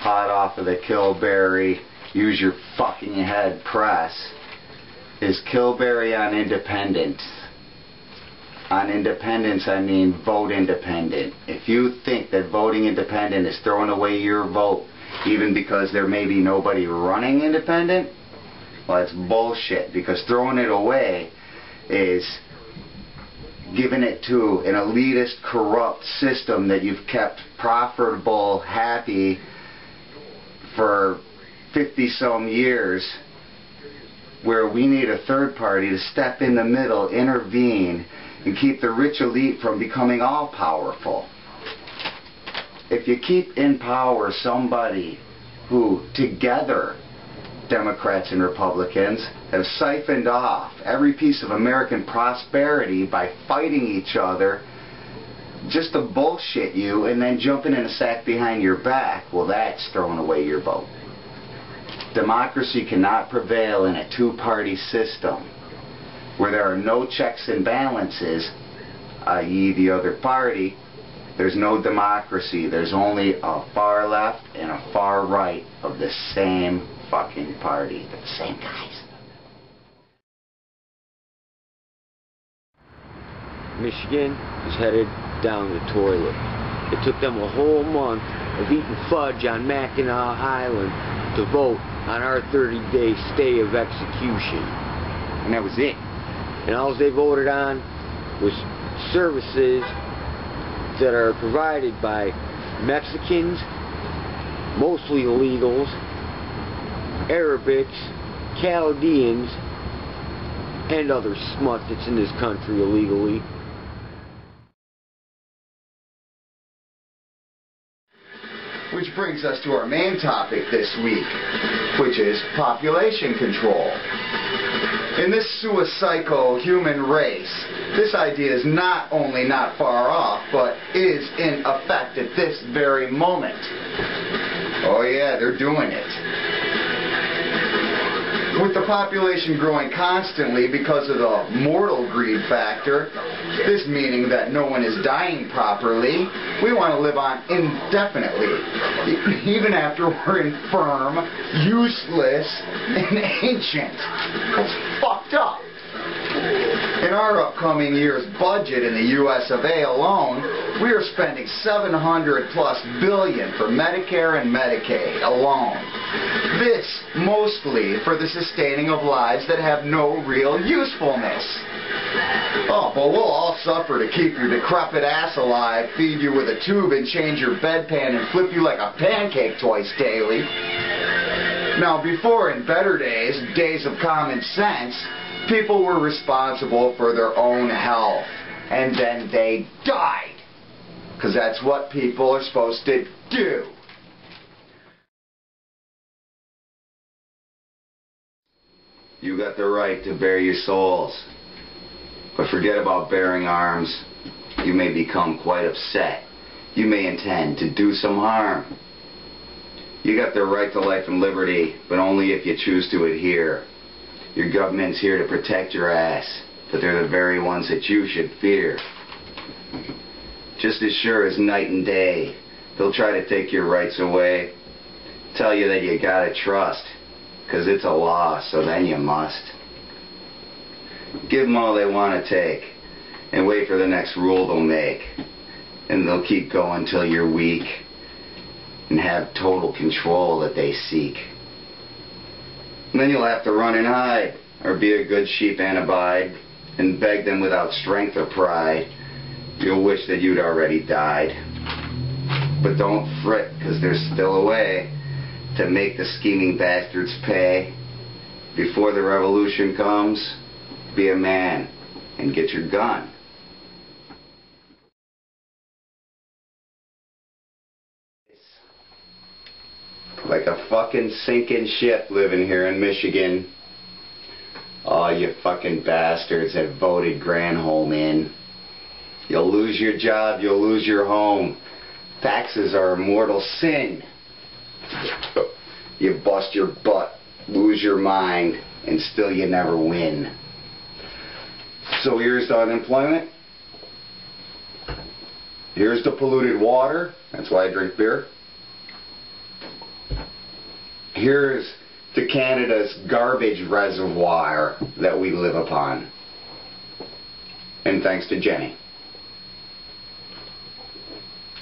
Hot off of the Kilberry, use your fucking head press, is Kilberry on independence. On independence, I mean vote independent. If you think that voting independent is throwing away your vote, even because there may be nobody running independent, well, it's bullshit, because throwing it away is giving it to an elitist, corrupt system that you've kept profitable, happy, for 50-some years, where we need a third party to step in the middle, intervene, and keep the rich elite from becoming all-powerful. If you keep in power somebody who, together, Democrats and Republicans, have siphoned off every piece of American prosperity by fighting each other, just to bullshit you and then jumping in a sack behind your back, well, that's throwing away your vote. Democracy cannot prevail in a two-party system where there are no checks and balances, i.e. the other party. There's no democracy. There's only a far left and a far right of the same fucking party. They're the same guys. Michigan is headed down the toilet. It took them a whole month of eating fudge on Mackinac Island to vote on our 30-day stay of execution. And that was it. And all they voted on was services that are provided by Mexicans, mostly illegals, Arabics, Chaldeans, and other smut that's in this country illegally. Which brings us to our main topic this week, which is population control. In this suicidal human race, this idea is not only not far off, but is in effect at this very moment. Oh yeah, they're doing it. With the population growing constantly because of the mortal greed factor, this meaning that no one is dying properly, we want to live on indefinitely, even after we're infirm, useless, and ancient. That's fucked up. In our upcoming year's budget in the US of A alone, we are spending $700+ billion for Medicare and Medicaid alone. This mostly for the sustaining of lives that have no real usefulness. Oh, but we'll all suffer to keep your decrepit ass alive, feed you with a tube and change your bedpan and flip you like a pancake twice daily. Now, before, in better days, days of common sense, people were responsible for their own health, and then they died, because that's what people are supposed to do. You got the right to bare your souls, but forget about bearing arms. You may become quite upset. You may intend to do some harm. You got the right to life and liberty, but only if you choose to adhere. Your government's here to protect your ass, but they're the very ones that you should fear. Just as sure as night and day, they'll try to take your rights away, tell you that you gotta trust, 'cause it's a law, so then you must. Give them all they want to take, and wait for the next rule they'll make, and they'll keep going till you're weak, and have total control that they seek. And then you'll have to run and hide, or be a good sheep and abide, and beg them without strength or pride. You'll wish that you'd already died. But don't fret, 'cause there's still a way to make the scheming bastards pay. Before the revolution comes, be a man and get your gun. like a fucking sinking ship living here in Michigan. Oh, you fucking bastards that voted Granholm in. You'll lose your job, you'll lose your home. Taxes are a mortal sin. You bust your butt, lose your mind, and still you never win. So here's the unemployment. Here's the polluted water. That's why I drink beer. Here's to Canada's garbage reservoir that we live upon. And thanks to Jenny.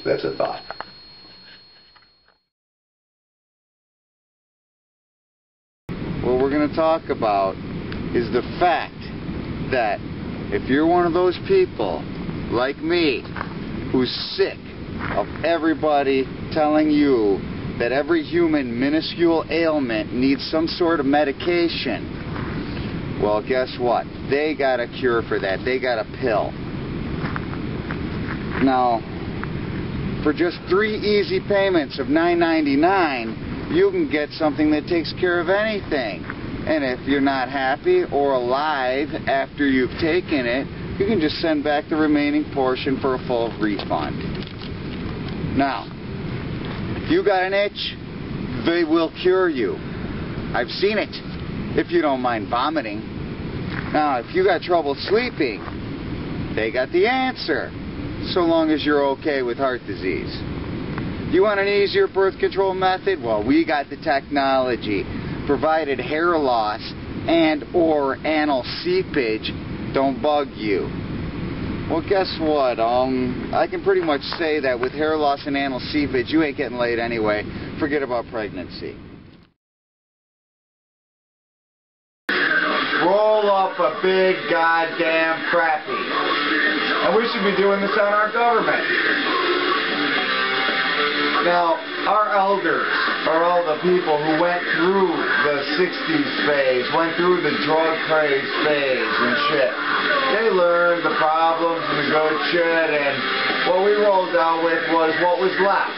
That's a thought. What we're going to talk about is the fact that if you're one of those people, like me, who's sick of everybody telling you that every human minuscule ailment needs some sort of medication, well, guess what? They got a cure for that. They got a pill. Now, for just 3 easy payments of $9.99, you can get something that takes care of anything. And if you're not happy or alive after you've taken it, you can just send back the remaining portion for a full refund. Now, if you got an itch, they will cure you. I've seen it, if you don't mind vomiting. Now, if you got trouble sleeping, they got the answer, so long as you're okay with heart disease. You want an easier birth control method? Well, we got the technology. Provided hair loss and or anal seepage don't bug you. Well, guess what? I can pretty much say that with hair loss and anal seepage, you ain't getting laid anyway. Forget about pregnancy. Roll up a big goddamn crappie. And we should be doing this on our government. Now, our elders are all the people who went through the 60s phase, went through the drug craze phase and shit. They learned the problems and the good shit, and what we rolled out with was what was left.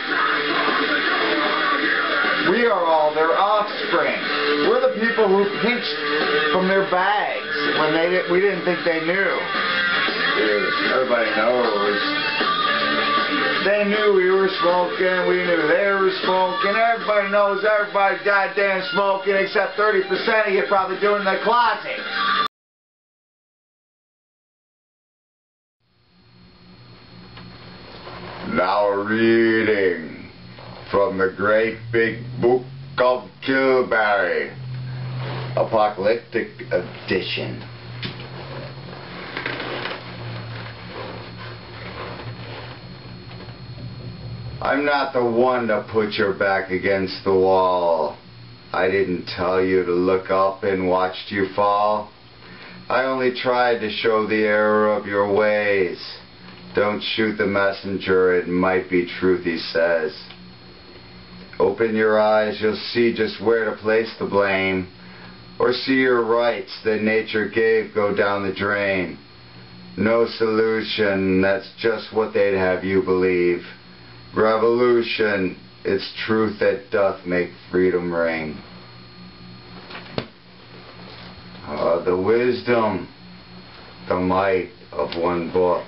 We are all their offspring. We're the people who pinched from their bags when we didn't think they knew. Everybody knows. They knew we were smoking, we knew they were smoking, everybody knows everybody's goddamn smoking except 30% of you probably doing it in the closet. Now reading from the great big book of Kilberry, Apocalyptic Edition. I'm not the one to put your back against the wall. I didn't tell you to look up and watched you fall. I only tried to show the error of your ways. Don't shoot the messenger, it might be truth, he says. Open your eyes, you'll see just where to place the blame. Or see your rights that nature gave go down the drain. No solution, that's just what they'd have you believe. Revolution, it's truth that doth make freedom ring. The wisdom, the might of one book.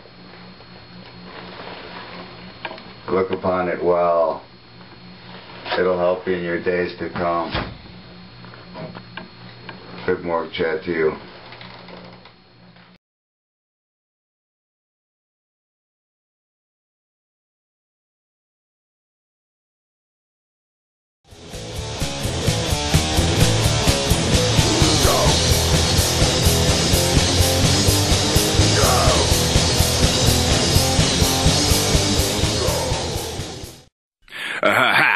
Look upon it well. It'll help you in your days to come. Good morgue chat to you. Ha